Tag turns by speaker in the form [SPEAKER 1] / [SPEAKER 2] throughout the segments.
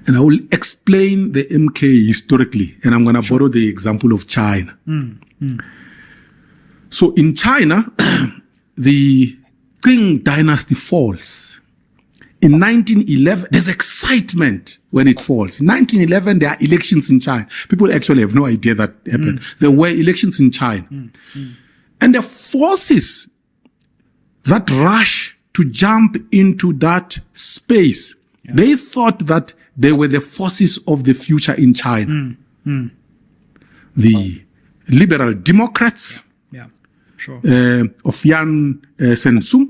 [SPEAKER 1] And I will explain the MK historically, and I'm going to borrow the example of China. So in China, the Qing dynasty falls. In 1911, there's excitement when it falls. In 1911, there are elections in China. People actually have no idea that happened. There were elections in China. And the forces that rush to jump into that space, they thought that they were the forces of the future in China. The liberal Democrats of Yan Sen-Tzu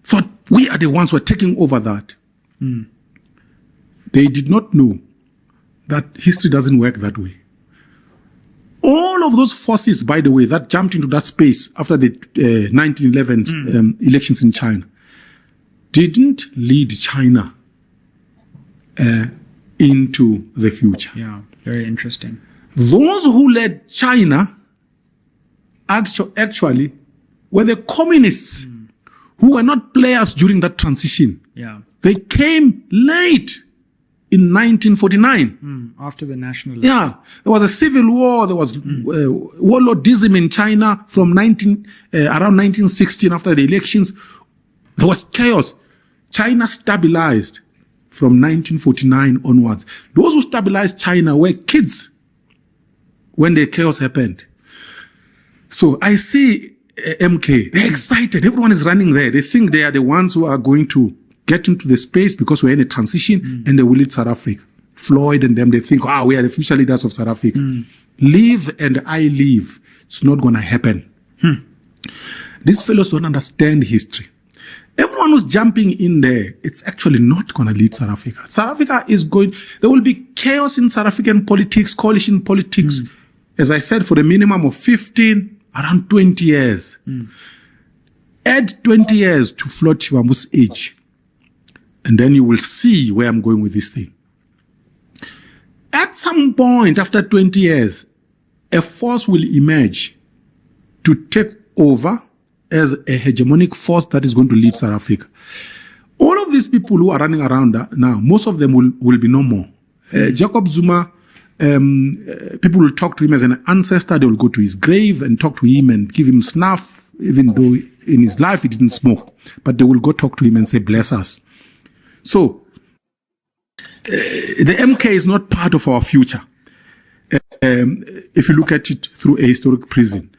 [SPEAKER 1] thought we are the ones who are taking over that. They did not know that history doesn't work that way. All of those forces, by the way, that jumped into that space after the 1911 elections in China, didn't lead China into the future.
[SPEAKER 2] Yeah, very interesting.
[SPEAKER 1] Those who led China actually were the communists who were not players during that transition.
[SPEAKER 2] Yeah.
[SPEAKER 1] They came late in 1949.
[SPEAKER 2] After the national.
[SPEAKER 1] Yeah. There was a civil war. There was warlordism in China from around 1916 after the elections. There was chaos. China stabilized from 1949 onwards. Those who stabilized China were kids when the chaos happened. So I see MK, they're excited. Everyone is running there. They think they are the ones who are going to get into the space because we're in a transition and they will lead South Africa. Floyd and them, they think, we are the future leaders of South Africa. Leave and I leave. It's not going to happen. These fellows don't understand history. Everyone who's jumping in there, it's actually not going to lead South Africa. South Africa is there will be chaos in South African politics, coalition politics. As I said, for a minimum of 15, around 20 years. Add 20 years to Floyd Shivambu's age. And then you will see where I'm going with this thing. At some point after 20 years, a force will emerge to take over as a hegemonic force that is going to lead South Africa. All of these people who are running around now, most of them will be no more. Jacob Zuma, people will talk to him as an ancestor. They will go to his grave and talk to him and give him snuff, even though in his life he didn't smoke. But they will go talk to him and say, bless us. So, the MK is not part of our future. If you look at it through a historic prism.